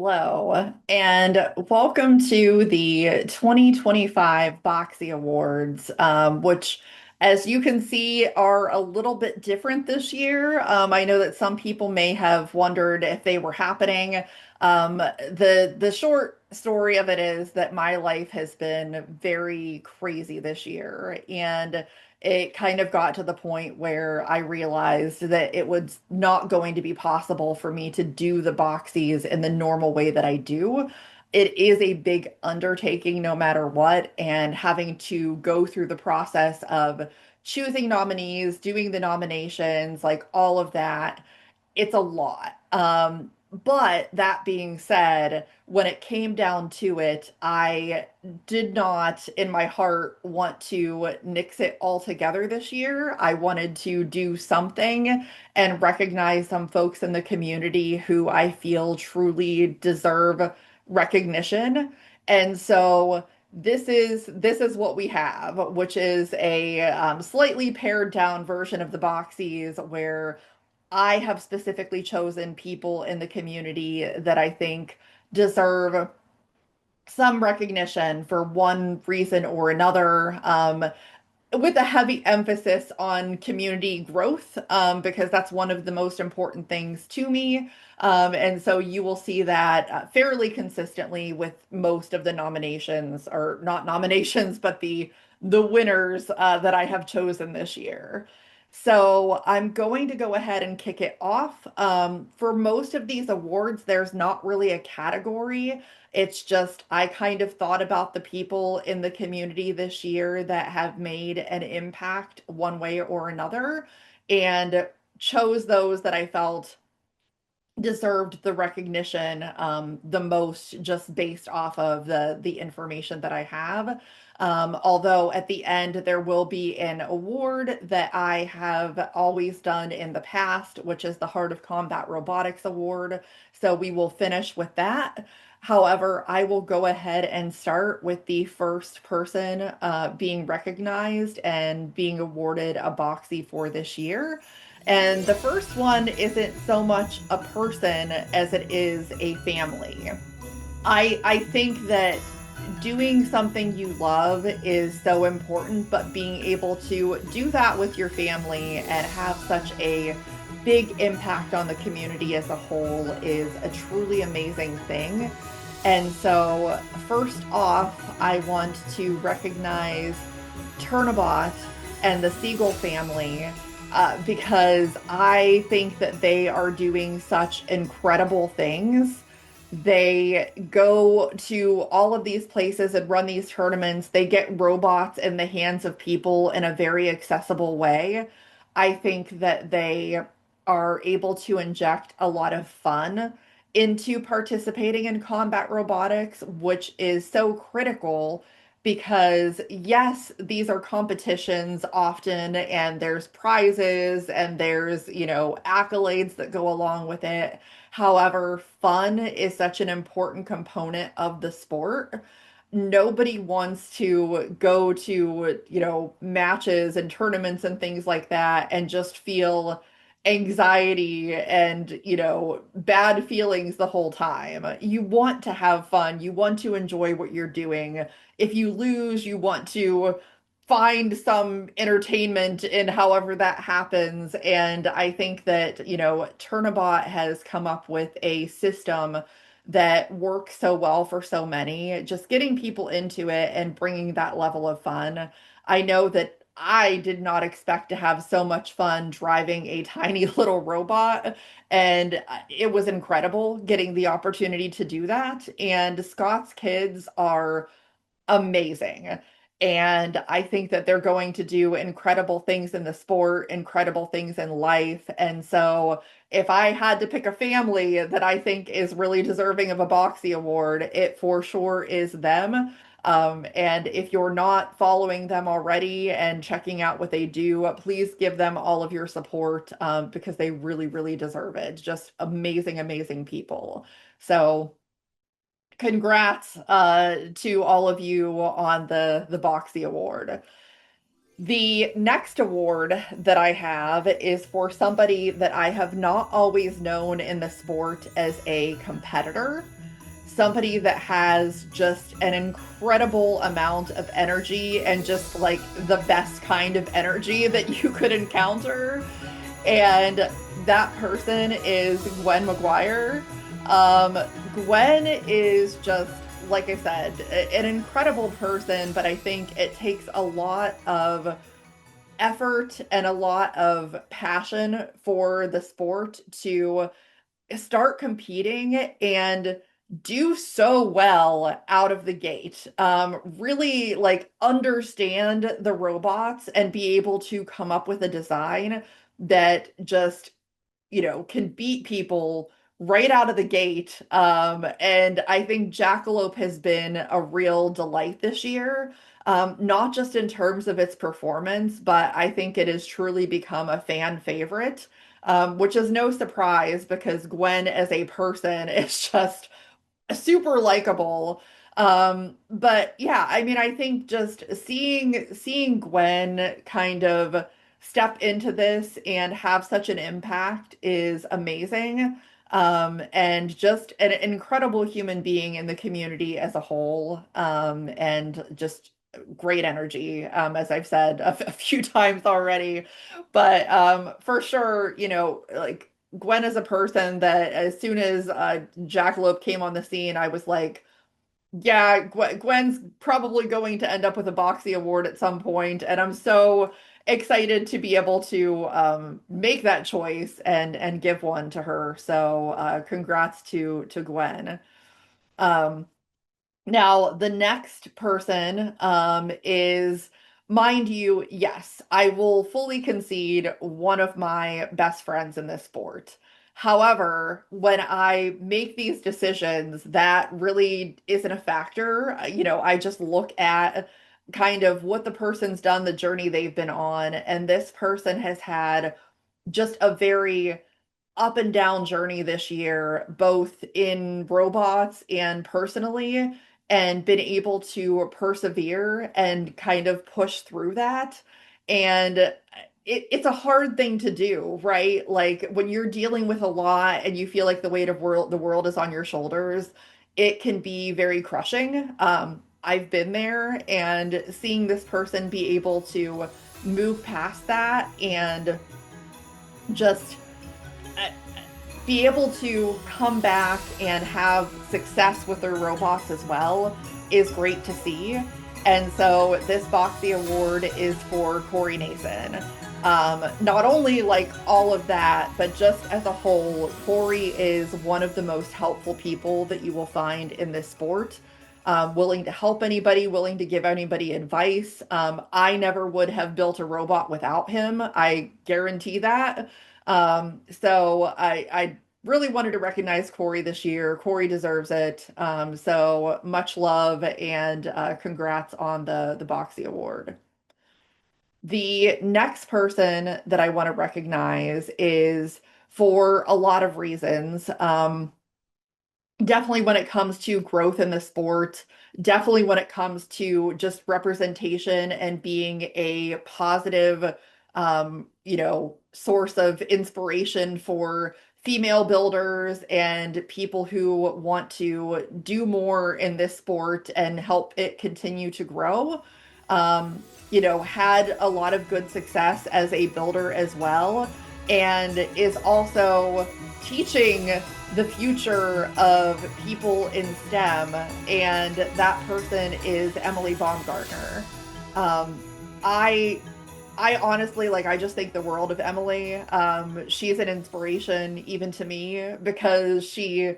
Hello, and welcome to the 2025 Boxy Awards, which, as you can see, are a little bit different this year. I know that some people may have wondered if they were happening. The short story of it is that my life has been very crazy this year, and it kind of got to the point where I realized that it was not going to be possible for me to do the boxies in the normal way that I do. It is a big undertaking no matter what, and having to go through the process of choosing nominees, doing the nominations, like all of that, it's a lot. But that being said, when it came down to it, I did not, in my heart, want to nix it altogether this year. I wanted to do something and recognize some folks in the community who I feel truly deserve recognition. And so this is what we have, which is a slightly pared down version of the Boxies where I have specifically chosen people in the community that I think deserve some recognition for one reason or another, with a heavy emphasis on community growth, because that's one of the most important things to me. And so you will see that fairly consistently with most of the nominations, or not nominations, but the winners that I have chosen this year. So I'm going to go ahead and kick it off. For most of these awards, there's not really a category. It's just I kind of thought about the people in the community this year that have made an impact one way or another and chose those that I felt deserved the recognition the most, just based off of the information that I have. Although at the end there will be an award that I have always done in the past, which is the Heart of Combat Robotics Award. So we will finish with that. However, I will go ahead and start with the first person being recognized and being awarded a Boxy for this year. And the first one isn't so much a person as it is a family. I think that doing something you love is so important, but being able to do that with your family and have such a big impact on the community as a whole is a truly amazing thing. And so, first off, I want to recognize Turnabout and the Siegel family, because I think that they are doing such incredible things. They go to all of these places and run these tournaments. They get robots in the hands of people in a very accessible way. I think that they are able to inject a lot of fun into participating in combat robotics, which is so critical because, yes, these are competitions often, and there's prizes and there's, accolades that go along with it. However, fun is such an important component of the sport. Nobody wants to go to, matches and tournaments and things like that and just feel anxiety and, bad feelings the whole time. You want to have fun. You want to enjoy what you're doing. If you lose, you want to find some entertainment in however that happens. And I think that, Turnabout has come up with a system that works so well for so many, just getting people into it and bringing that level of fun. I know that I did not expect to have so much fun driving a tiny little robot, and it was incredible getting the opportunity to do that. And Scott's kids are amazing. And I think that they're going to do incredible things in the sport, incredible things in life. And so, if I had to pick a family that I think is really deserving of a Boxy Award, it for sure is them. And if you're not following them already and checking out what they do, please give them all of your support, because they really, really deserve it. Just amazing, amazing people. So, congrats to all of you on the Boxy Award. The next award that I have is for somebody that I have not always known in the sport as a competitor. somebody that has just an incredible amount of energy and just like the best kind of energy that you could encounter. And that person is Gwen McGuire. Um, Gwen is just, like I said, an incredible person, but I think it takes a lot of effort and a lot of passion for the sport to start competing and do so well out of the gate. Really like understand the robots and be able to come up with a design that just, can beat people right out of the gate. And I think Jackalope has been a real delight this year. Not just in terms of its performance, but I think it has truly become a fan favorite, which is no surprise because Gwen as a person is just super likable. But yeah, I mean, I think just seeing Gwen kind of step into this and have such an impact is amazing. And just an incredible human being in the community as a whole. And just great energy, as I've said a few times already. But for sure, like Gwen is a person that as soon as Jackalope came on the scene, I was like, yeah, Gwen's probably going to end up with a Boxy Award at some point, and I'm so excited to be able to make that choice and give one to her. So congrats to Gwen. Um, Now, the next person is, mind you, yes, I will fully concede one of my best friends in this sport. However, when I make these decisions, that really isn't a factor. I just look at kind of what the person's done, the journey they've been on, and this person has had just a very up and down journey this year, both in robots and personally, and been able to persevere and kind of push through that. And it's a hard thing to do, right? Like when you're dealing with a lot and you feel like the world is on your shoulders, it can be very crushing. I've been there, and seeing this person be able to move past that and just uh, be able to come back and have success with their robots as well is great to see. And so this Boxy Award is for Corey Nason. Not only like all of that, but just as a whole, Corey is one of the most helpful people that you will find in this sport. Willing to help anybody, willing to give anybody advice. I never would have built a robot without him. I guarantee that. So I really wanted to recognize Corey this year. Corey deserves it. So much love and congrats on the Boxy Award. The next person that I want to recognize is for a lot of reasons. Definitely when it comes to growth in the sport, definitely when it comes to just representation and being a positive, source of inspiration for female builders and people who want to do more in this sport and help it continue to grow. Had a lot of good success as a builder as well, and is also teaching the future of people in STEM, and that person is Emily Baumgartner. Um, I I honestly like I just think the world of Emily. She's an inspiration even to me because she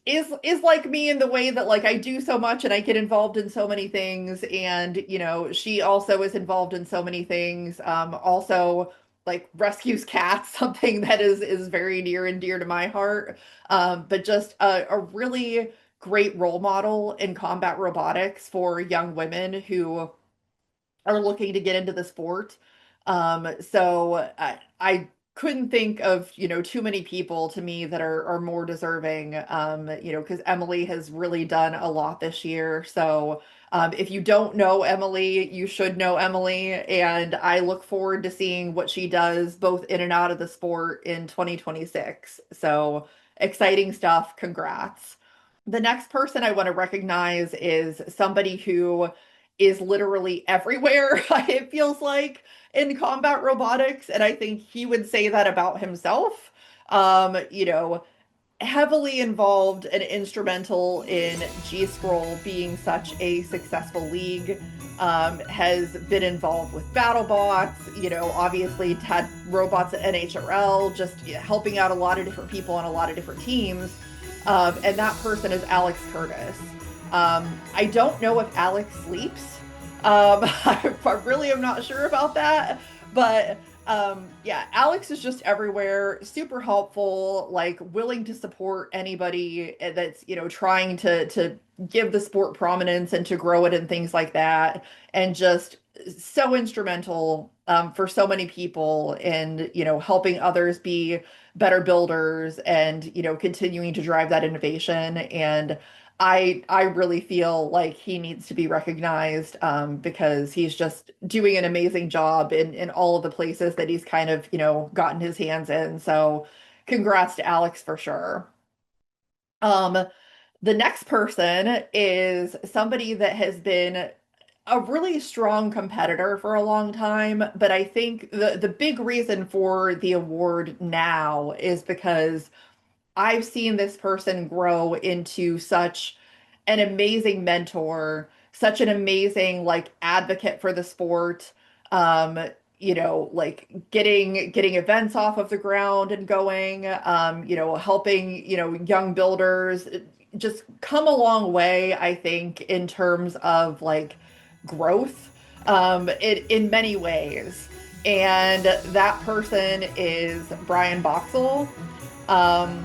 is like me in the way that like I do so much and I get involved in so many things, and she also is involved in so many things, also like rescues cats something that is very near and dear to my heart, but just a really great role model in combat robotics for young women who are looking to get into the sport. So I couldn't think of, too many people to me that are more deserving, because Emily has really done a lot this year. So if you don't know Emily, you should know Emily. And I look forward to seeing what she does both in and out of the sport in 2026. So exciting stuff. Congrats. The next person I want to recognize is somebody who is literally everywhere, it feels like, in combat robotics. And I think he would say that about himself. You know, heavily involved and instrumental in G-Scroll being such a successful league. Has been involved with BattleBots, obviously had robots at NHRL, just helping out a lot of different people on a lot of different teams. And that person is Alex Curtis. I don't know if Alex sleeps. I really am not sure about that, but yeah, Alex is just everywhere, super helpful, like willing to support anybody that's, trying to give the sport prominence and to grow it and things like that, and just so instrumental for so many people and, helping others be better builders and, continuing to drive that innovation. And I really feel like he needs to be recognized because he's just doing an amazing job in all of the places that he's kind of, gotten his hands in. So congrats to Alex for sure. Um, the next person is somebody that has been a really strong competitor for a long time, but I think the big reason for the award now is because I've seen this person grow into such an amazing mentor, such an amazing like advocate for the sport. Um, like getting events off of the ground and going, helping, young builders just come a long way, I think, in terms of like growth, in many ways. And that person is Brian Boxell. Um,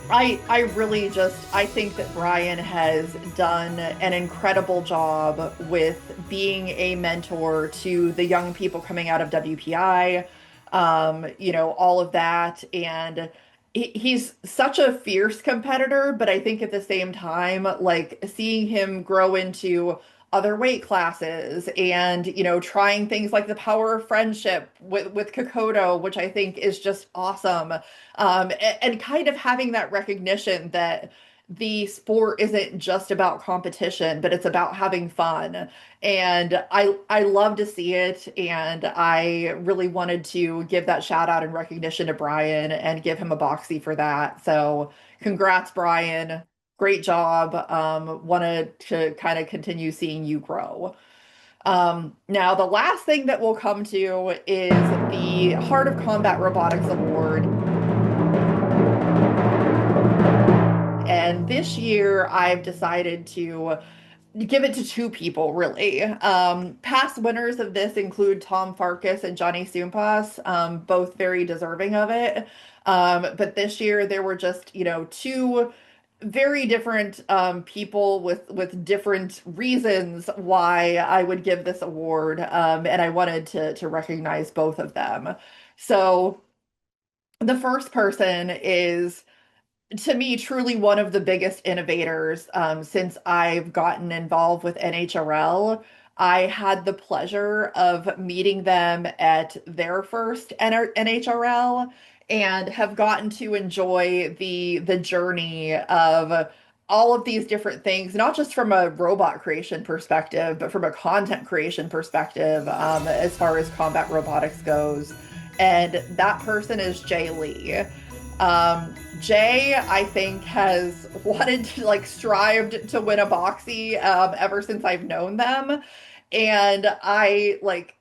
I really just I think that Brian has done an incredible job with being a mentor to the young people coming out of WPI, all of that. And he's such a fierce competitor, but I think at the same time, like seeing him grow into other weight classes and, trying things like the power of friendship with Kokoto, which I think is just awesome, and kind of having that recognition that the sport isn't just about competition, but it's about having fun. And I love to see it, and I really wanted to give that shout out and recognition to Brian and give him a boxy for that. So congrats, Brian. Great job. Wanted to kind of continue seeing you grow. Now, the last thing that we'll come to is the Heart of Combat Robotics Award. And this year, I've decided to give it to two people, really. Past winners of this include Tom Farkas and Johnny Sumpas, both very deserving of it. But this year, there were just, two very different people with different reasons why I would give this award, and I wanted to recognize both of them. So the first person is, to me, truly one of the biggest innovators since I've gotten involved with NHRL. I had the pleasure of meeting them at their first NHRL and have gotten to enjoy the journey of all of these different things, not just from a robot creation perspective, but from a content creation perspective, as far as combat robotics goes. And that person is Jay Lee. Jay, I think, has wanted to like strived to win a Boxy ever since I've known them. And I like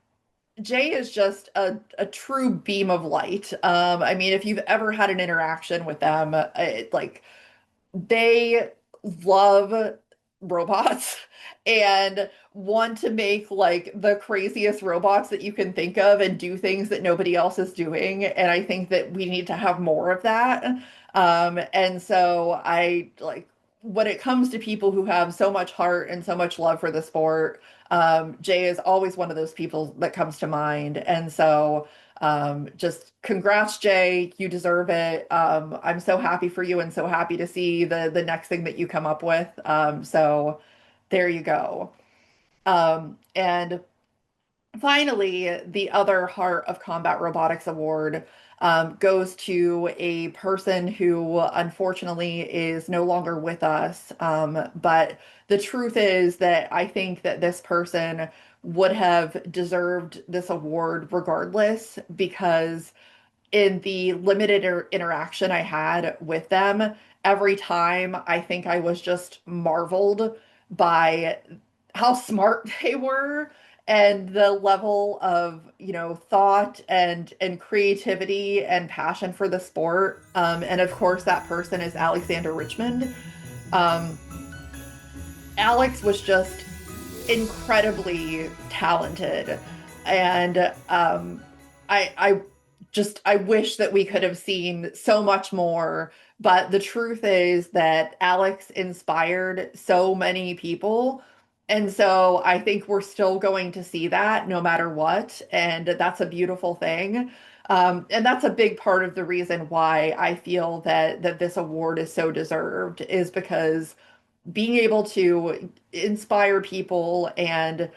Jay is just a true beam of light. I mean, if you've ever had an interaction with them, like they love robots and want to make like the craziest robots that you can think of and do things that nobody else is doing. And I think that we need to have more of that. And so I like when it comes to people who have so much heart and so much love for the sport, Jay is always one of those people that comes to mind. And so just congrats, Jay. You deserve it. I'm so happy for you and so happy to see the next thing that you come up with. So there you go. And finally, the other Heart of Combat Robotics Award goes to a person who unfortunately is no longer with us. But the truth is that I think that this person would have deserved this award regardless, because in the limited interaction I had with them, every time I think I was just marveled by how smart they were and the level of, thought and creativity and passion for the sport. And of course, that person is Alexander Richmond. Um, Alex was just incredibly talented, and I wish that we could have seen so much more. But the truth is that Alex inspired so many people, and so I think we're still going to see that no matter what, and that's a beautiful thing. And that's a big part of the reason why I feel that this award is so deserved, is because being able to inspire people and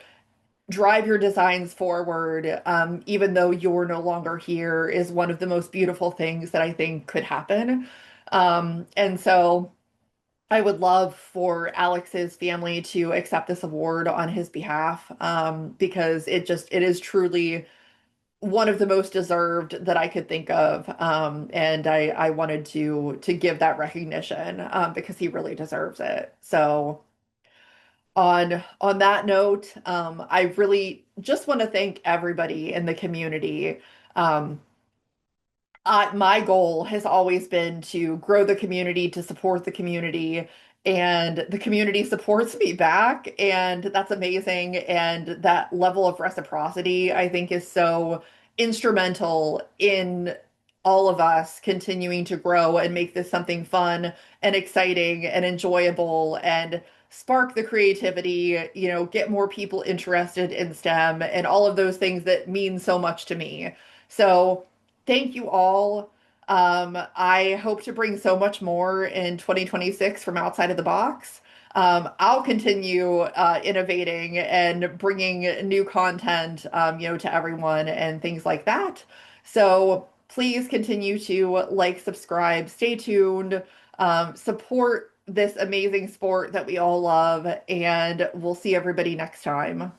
drive your designs forward, even though you're no longer here, is one of the most beautiful things that I think could happen. And so I would love for Alex's family to accept this award on his behalf, because it is truly one of the most deserved that I could think of. And I wanted to give that recognition, because he really deserves it. So on that note, I really just want to thank everybody in the community. Um, my goal has always been to grow the community, to support the community, and the community supports me back, and that's amazing. And that level of reciprocity, I think, is so instrumental in all of us continuing to grow and make this something fun and exciting and enjoyable and spark the creativity, get more people interested in STEM and all of those things that mean so much to me. So, thank you all. I hope to bring so much more in 2026 from outside of the box. I'll continue innovating and bringing new content, to everyone and things like that. So please continue to like, subscribe, stay tuned, support this amazing sport that we all love, and we'll see everybody next time.